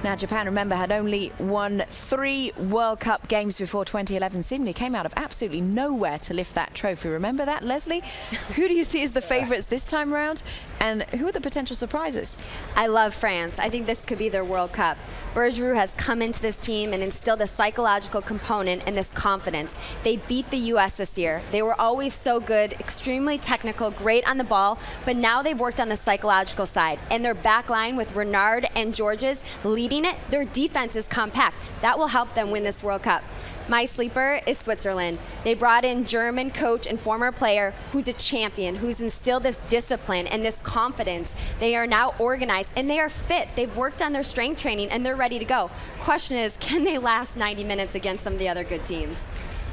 Now, Japan, remember, had only won 3 World Cup games before 2011. Seemingly came out of absolutely nowhere to lift that trophy. Remember that, Leslie? Who do you see as the favourites this time round? And who are the potential surprises? I love France. I think this could be their World Cup. Bergerud has come into this team and instilled a psychological component and this confidence. They beat the U.S. this year. They were always so good, extremely technical, great on the ball, but now they've worked on the psychological side. And their back line with Renard and Georges leading it, their defense is compact. That will help them win this World Cup. My sleeper is Switzerland. They brought in German coach and former player who's a champion, who's instilled this discipline and this confidence. They are now organized and they are fit. They've worked on their strength training and they're ready to go. Question is, can they last 90 minutes against some of the other good teams?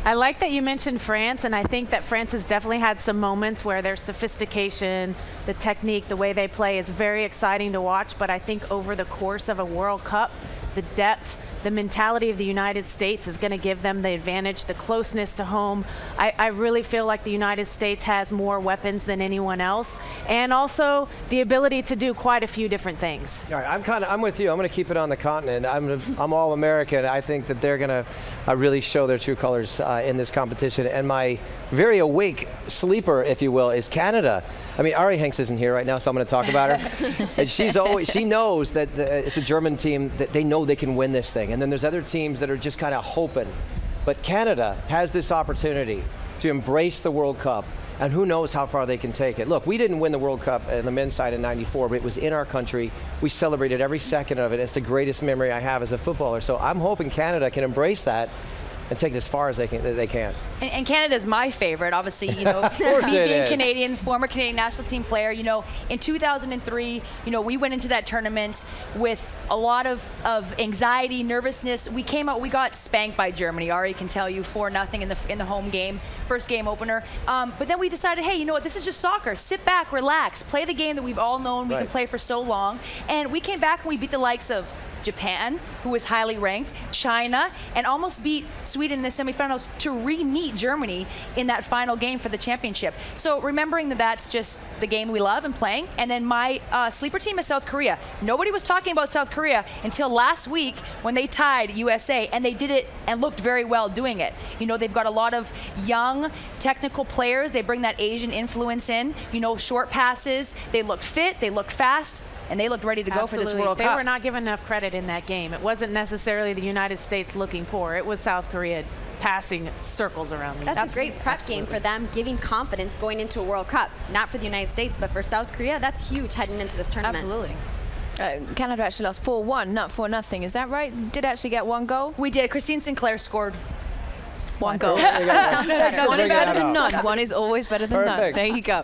I like that you mentioned France, and I think that France has definitely had some moments where their sophistication, the technique, the way they play is very exciting to watch, but I think over the course of a World Cup, the depth, the mentality of the United States is going to give them the advantage, the closeness to home. I really feel like the United States has more weapons than anyone else, and also the ability to do quite a few different things. All right, I'm with you. I'm going to keep it on the continent. I'm all American. I think that they're going to really show their true colors in this competition. And my very awake sleeper, if you will, is Canada. I mean, Ari Hanks isn't here right now, so I'm going to talk about her. And she knows that it's a German team that they know they can win this thing. And then there's other teams that are just kind of hoping. But Canada has this opportunity to embrace the World Cup, and who knows how far they can take it. Look, we didn't win the World Cup in the men's side in '94, but it was in our country. We celebrated every second of it. It's the greatest memory I have as a footballer. So I'm hoping Canada can embrace that and take it as far as they can. And Canada's my favorite, obviously, you know, being Canadian, former Canadian national team player. You know, in 2003, you know, we went into that tournament with a lot of anxiety, nervousness. We came out, we got spanked by Germany. Ari can tell you 4-0 in the home game, first game opener. But then we decided, hey, you know what, this is just soccer. Sit back, relax, play the game that we've all known we can play for so long. And we came back and we beat the likes of Japan, who was highly ranked, China, and almost beat Sweden in the semifinals to re-meet Germany in that final game for the championship. So remembering that that's just the game we love and playing. And then my sleeper team is South Korea. Nobody was talking about South Korea until last week when they tied USA, and they did it and looked very well doing it. You know, they've got a lot of young technical players. They bring that Asian influence in, you know, short passes. They look fit, they look fast, and they looked ready to go for this World Cup. They were not given enough credit in that game. It wasn't necessarily the United States looking poor. It was South Korea passing circles around them. That's a great prep game for them, giving confidence going into a World Cup. Not for the United States, but for South Korea, that's huge heading into this tournament. Absolutely. Canada actually lost 4-1, not 4-0. Is that right? Did actually get 1 goal? We did. Christine Sinclair scored 1 goal. One is better than none. One is always better than none. There you go.